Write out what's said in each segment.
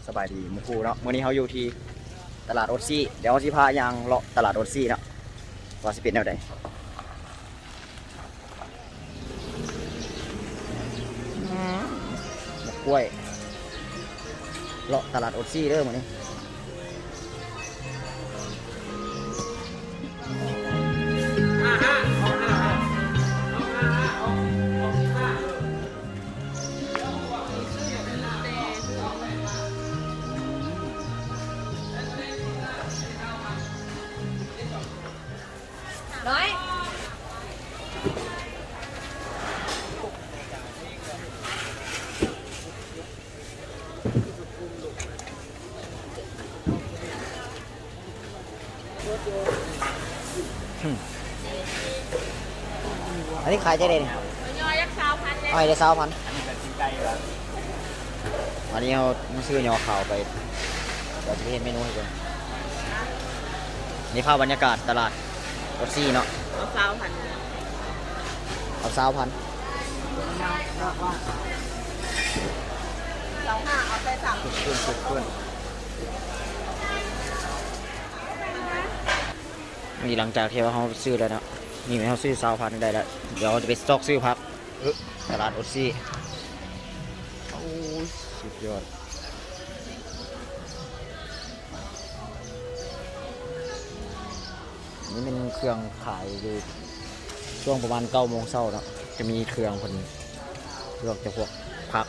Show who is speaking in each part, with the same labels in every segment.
Speaker 1: สบายดีมุกูเนาะวันนี้เขาอยู่ที่ตลาดโอซี่เดี๋ยวเขาสิพายางเลาะตลาดโอซี่เนาะว่าสิเป็นแนวใดหมกกล้วยเลาะตลาดโอซี่เด้อมื้อนี้
Speaker 2: น้อย
Speaker 1: อันนี้ขายใจเด่น
Speaker 2: ย่อยยักษ์สาวพันแล้ว
Speaker 1: อ้อยได้20,000
Speaker 3: อันนี้เป็นชิ้นไก่แล้ว
Speaker 1: วันนี้เราซื้อยอข่าวไปเดี๋ยวจะไปเห็นเมนูให้ดูนี่ภาพบรรยากาศตลาดโอซี่เนาะ
Speaker 2: เอาสาวพัน
Speaker 1: เอา20,000
Speaker 2: สาวห้าเอาไปสั่ง
Speaker 1: ขึ้นนี่หลังจากที่ว่าเขาซื้อแล้วเนาะนี่เขาซื้อ20,000ได้แล้วเดี๋ยวเราจะไปสต็อกซื้อพักตลาดโอซี่โอ้ยสุดยอดนี่เป็นเครื่องขายอยู่ช่วงประมาณ9 โมงเช้าเนาะจะมีเครื่องคนเลือกจะพวกพัก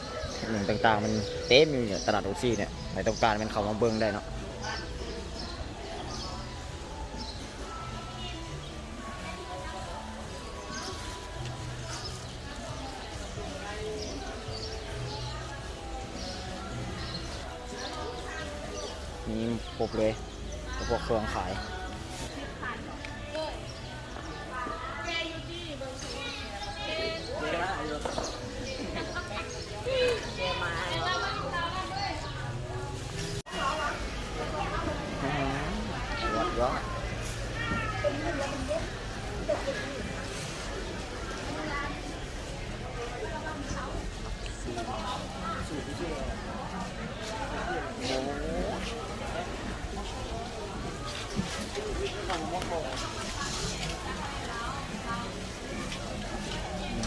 Speaker 1: หนึ่งต่างๆมันเต็มอยู่เนี่ยตลาดโอซี่เนี่ยใครต้องการมันเข้ามาเบิ้งได้เนาะนี่ปบเลยพวกเครื่องขายวัดยอด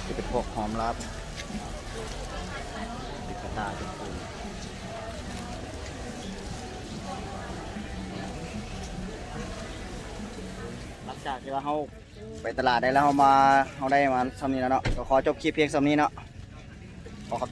Speaker 1: จะเป็นพวกหอมลับติดกระตาเป็นปูหลังจากที่ว่าเขาไปตลาดได้แล้วเขาได้มาซ้ำนี้แล้วเนาะก็ขอจบคลิปเพียงซ้ำนี้เนาะขอขอบใจ